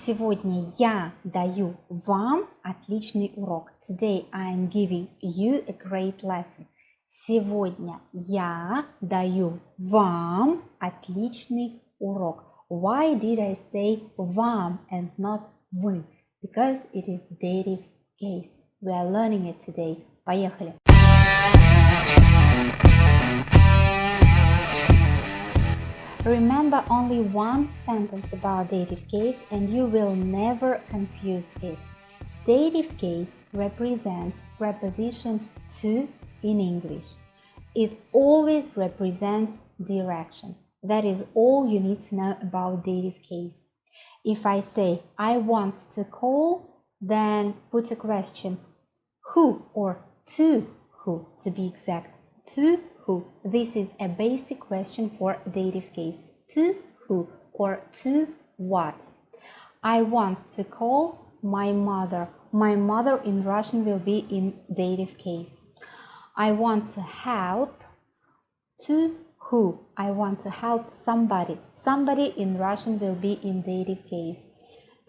Сегодня я даю вам отличный урок. Today I am giving you a great lesson. Сегодня я даю вам отличный урок. Why did I say вам and not вы? Because it is dative case. We are learning it today. Поехали! Remember only one sentence about dative case and you will never confuse it. Dative case represents preposition to in English. It always represents direction. That is all you need to know about dative case. If I say I want to call, then put a question who or to who to be exact. To who? This is a basic question for dative case. To who or to what? I want to call my mother. My mother in Russian will be in dative case. I want to help. To who? I want to help somebody. Somebody in Russian will be in dative case.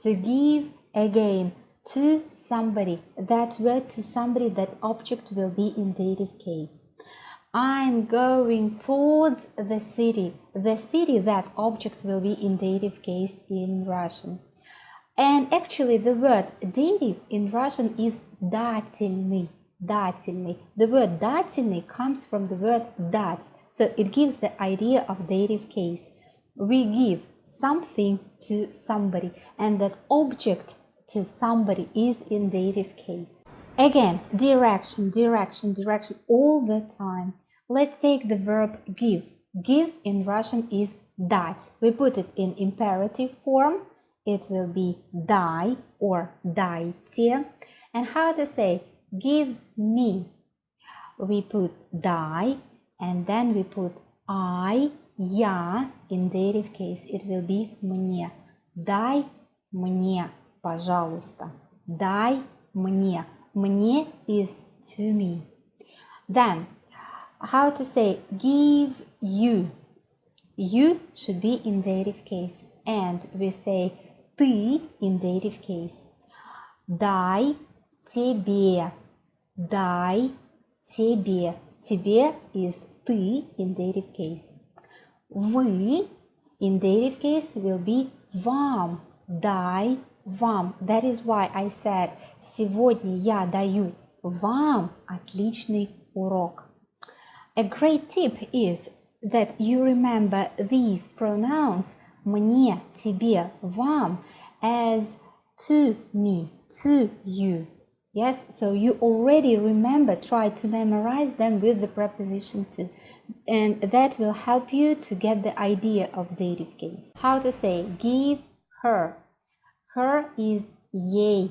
To give, again, to somebody. That word to somebody, that object will be in dative case. I'm going towards the city. The city, that object will be in dative case in Russian. And actually the word dative in Russian is дательный. Дательный. The word дательный comes from the word дать. So it gives the idea of dative case. We give something to somebody and that object to somebody is in dative case. Again, direction, direction, direction all the time. Let's take the verb give. Give in Russian is дать. We put it in imperative form. It will be дай or дайте. And how to say give me? We put дай and then we put I, я in dative case. It will be мне. Дай мне, пожалуйста. Дай мне. Мне is to me. Then, how to say give you? You should be in dative case. And we say ты in dative case. Дай тебе. Дай тебе. Тебе is ты in dative case. Вы in dative case will be вам. Дай вам. That is why I said сегодня я даю вам отличный урок. A great tip is that you remember these pronouns мне, тебе, вам as to me, to you. Yes, so you already remember, try to memorize them with the preposition to. And that will help you to get the idea of dative case. How to say give her. Her is ей,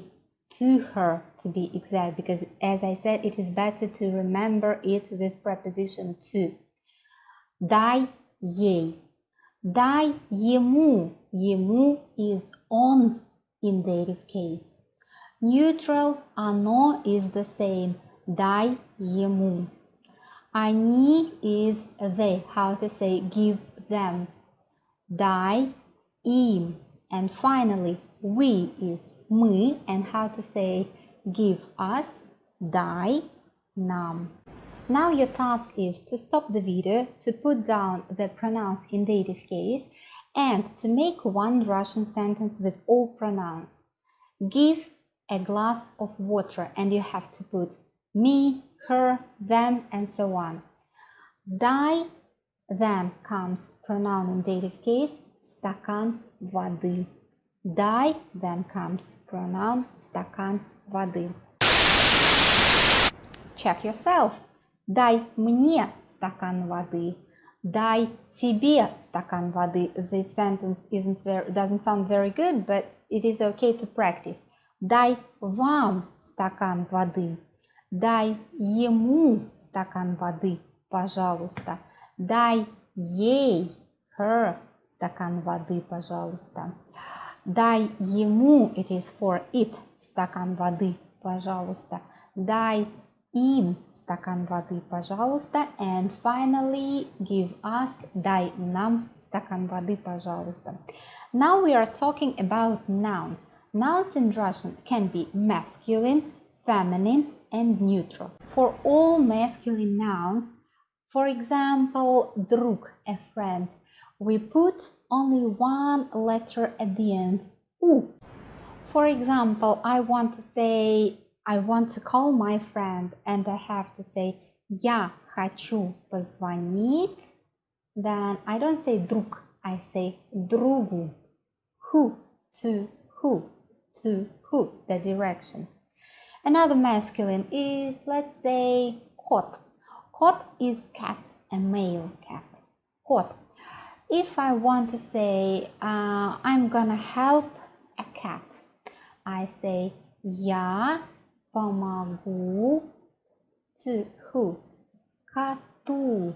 to her to be exact, because as I said, it is better to remember it with preposition to. Дай ей. Дай ему. Ему is on in dative case. Neutral оно is the same. Дай ему. Они is they. How to say give them. Дай им. And finally, we is мы, and how to say give us, дай нам. Now your task is to stop the video, to put down the pronouns in dative case, and to make one Russian sentence with all pronouns. Give a glass of water, and you have to put me, her, them, and so on. Дай, then comes pronoun in dative case, стакан воды. Дай, then comes pronoun стакан воды. Check yourself. Дай мне стакан воды. Дай тебе стакан воды. This sentence doesn't sound very good, but it is okay to practice. Дай вам стакан воды. Дай ему стакан воды, пожалуйста. Дай ей, her, стакан воды, пожалуйста. Дай ему, it is for it, стакан воды, пожалуйста. Дай им стакан воды, пожалуйста. And finally, give us, дай нам стакан воды, пожалуйста. Now we are talking about nouns. Nouns in Russian can be masculine, feminine, and neutral. For all masculine nouns, for example, друг, a friend, we put only one letter at the end, U. For example, I want to call my friend, and I have to say я хочу позвонить. Then I don't say друг, I say другу. Who, to who, the direction. Another masculine is, let's say, кот. Кот is cat, a male cat. Кот. If I want to say I'm gonna help a cat, I say я помогу to who? Коту.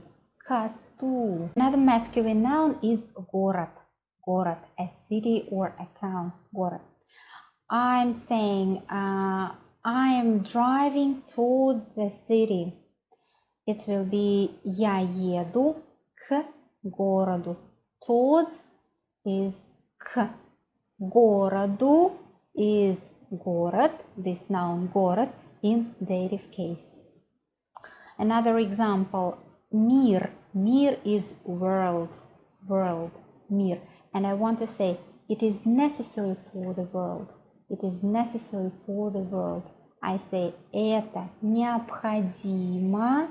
Коту. Another masculine noun is город. Город, a city or a town. Город. I'm saying I am driving towards the city. It will be я еду к городу. Towards is к. Городу is город, this noun город in dative case. Another example, мир. Мир is world, мир. And I want to say it is necessary for the world. It is necessary for the world. I say это необходимо.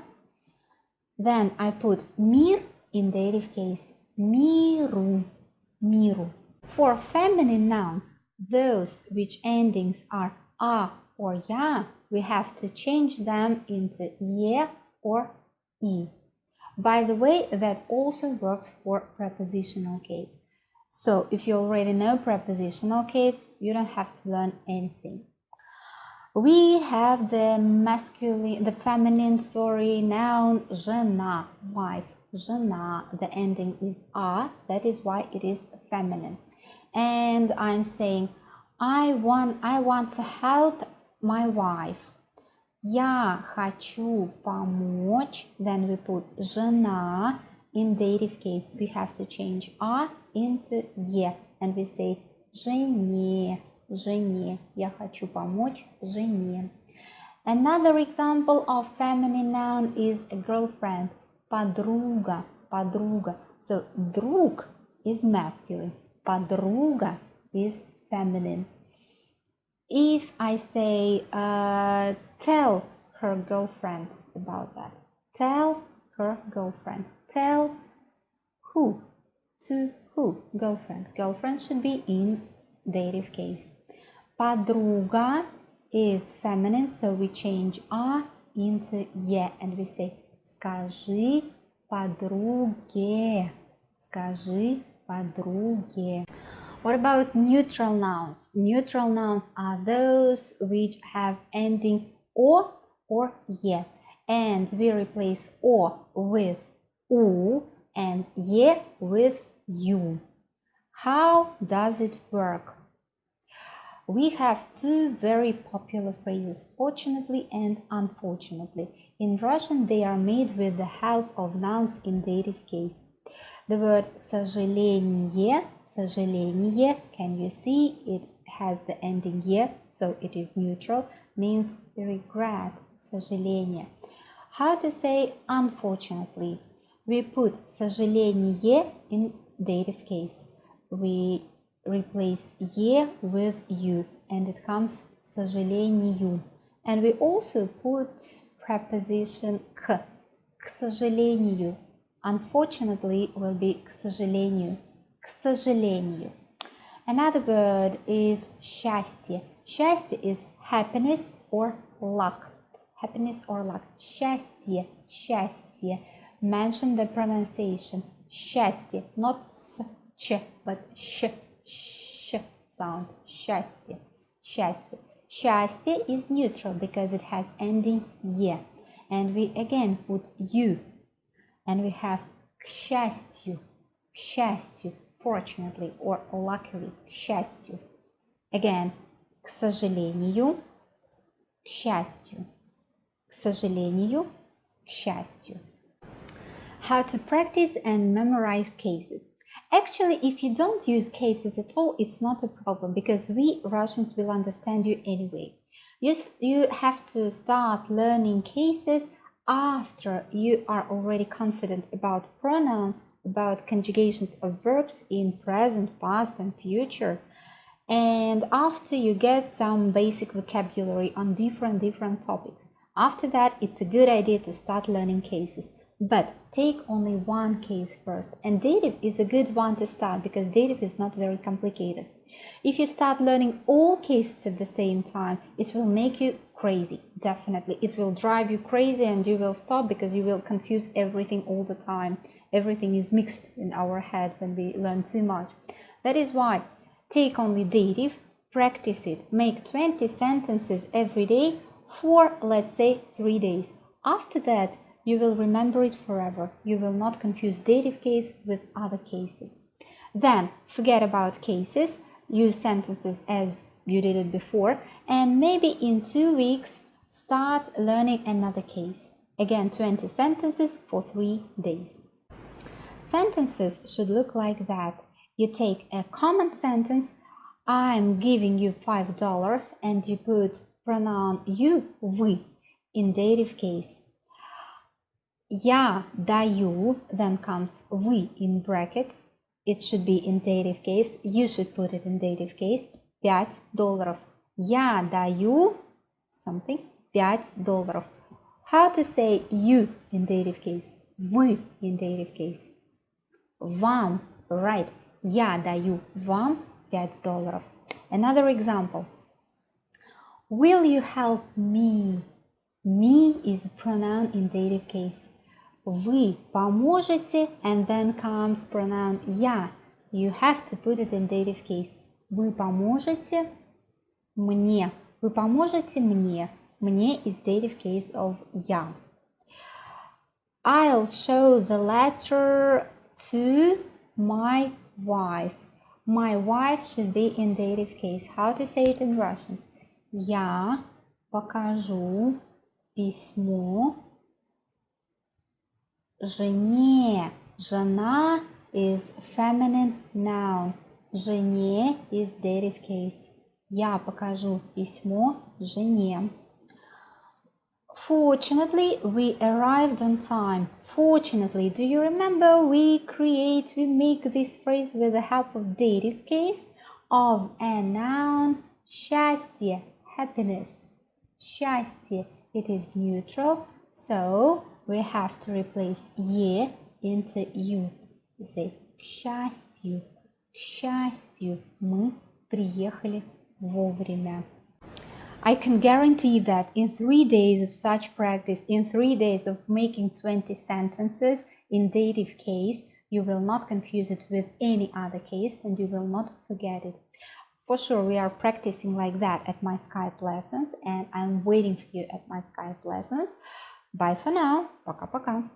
Then I put мир in dative case. Миру, миру. For feminine nouns, those which endings are a or ya, we have to change them into ye or I. By the way, that also works for prepositional case. So if you already know prepositional case, you don't have to learn anything. We have the feminine, noun жена, wife, жена. The ending is a, that is why it is feminine. And I'm saying I want to help my wife. Я хочу помочь. Then we put жена in dative case. We have to change a into е, and we say жене, жене. Я хочу помочь жене. Another example of feminine noun is a girlfriend. Подруга, подруга. So друг is masculine. Подруга is feminine. If I say tell her girlfriend about that. Tell her girlfriend. Tell who? To who? Girlfriend. Girlfriend should be in dative case. Подруга is feminine, so we change a into е, and we say скажи подруге. Скажи подруге. What about neutral nouns? Neutral nouns are those which have ending o or ye, and we replace o with u and ye with you. How does it work? We have two very popular phrases, fortunately and unfortunately. In Russian, they are made with the help of nouns in dative case. The word сожаление, сожаление, can you see it has the ending ye, so it is neutral, means regret, сожаление. How to say unfortunately? We put сожаление in dative case. We replace ye with you, and it comes сожалению. And we also put preposition к сожалению. Unfortunately will be к сожалению. К сожалению. Another word is счастье. Счастье is happiness or luck. Happiness or luck. Счастье, счастье. Mention the pronunciation. Счастье, not s, ch, but sh sound. Счастье, счастье. Счастье is neutral because it has ending ye. And we again put you. And we have к счастью, fortunately or luckily, к счастью. Again, к сожалению, к счастью. К сожалению, к счастью. How to practice and memorize cases. Actually, if you don't use cases at all, it's not a problem because we Russians will understand you anyway. You have to start learning cases after you are already confident about pronouns, about conjugations of verbs in present, past, and future. And after you get some basic vocabulary on different topics. After that, it's a good idea to start learning cases. But take only one case first. And dative is a good one to start because dative is not very complicated. If you start learning all cases at the same time, it will make you crazy, definitely. It will drive you crazy and you will stop because you will confuse everything all the time. Everything is mixed in our head when we learn too much. That is why take only dative, practice it, make 20 sentences every day for, let's say, 3 days. After that, you will remember it forever. You will not confuse dative case with other cases. Then forget about cases, use sentences as you did it before, and maybe in 2 weeks start learning another case. Again, 20 sentences for 3 days. Sentences should look like that. You take a common sentence, I'm giving you $5, and you put pronoun you, вы, in dative case. Я даю, then comes вы in brackets. It should be in dative case. You should put it in dative case. $5. Я даю something. $5. How to say you in dative case? Вы in dative case. Вам, right. Я даю вам $5. Another example. Will you help me? Me is a pronoun in dative case. Вы поможете, and then comes pronoun я. You have to put it in dative case. Вы поможете мне. Вы поможете мне. Мне is dative case of я. I'll show the letter to my wife. My wife should be in dative case. How to say it in Russian? Я покажу письмо жене. Жена is feminine noun. Жене is dative case. Я покажу письмо жене. Fortunately, we arrived on time. Fortunately, do you remember we make this phrase with the help of dative case of a noun счастье, happiness. Счастье, it is neutral, so we have to replace е into you. You say к счастью, мы приехали вовремя. I can guarantee that in 3 days of such practice, in 3 days of making 20 sentences in dative case, you will not confuse it with any other case and you will not forget it. For sure, we are practicing like that at my Skype lessons, and I'm waiting for you at my Skype lessons. Bye for now. Пока-пока.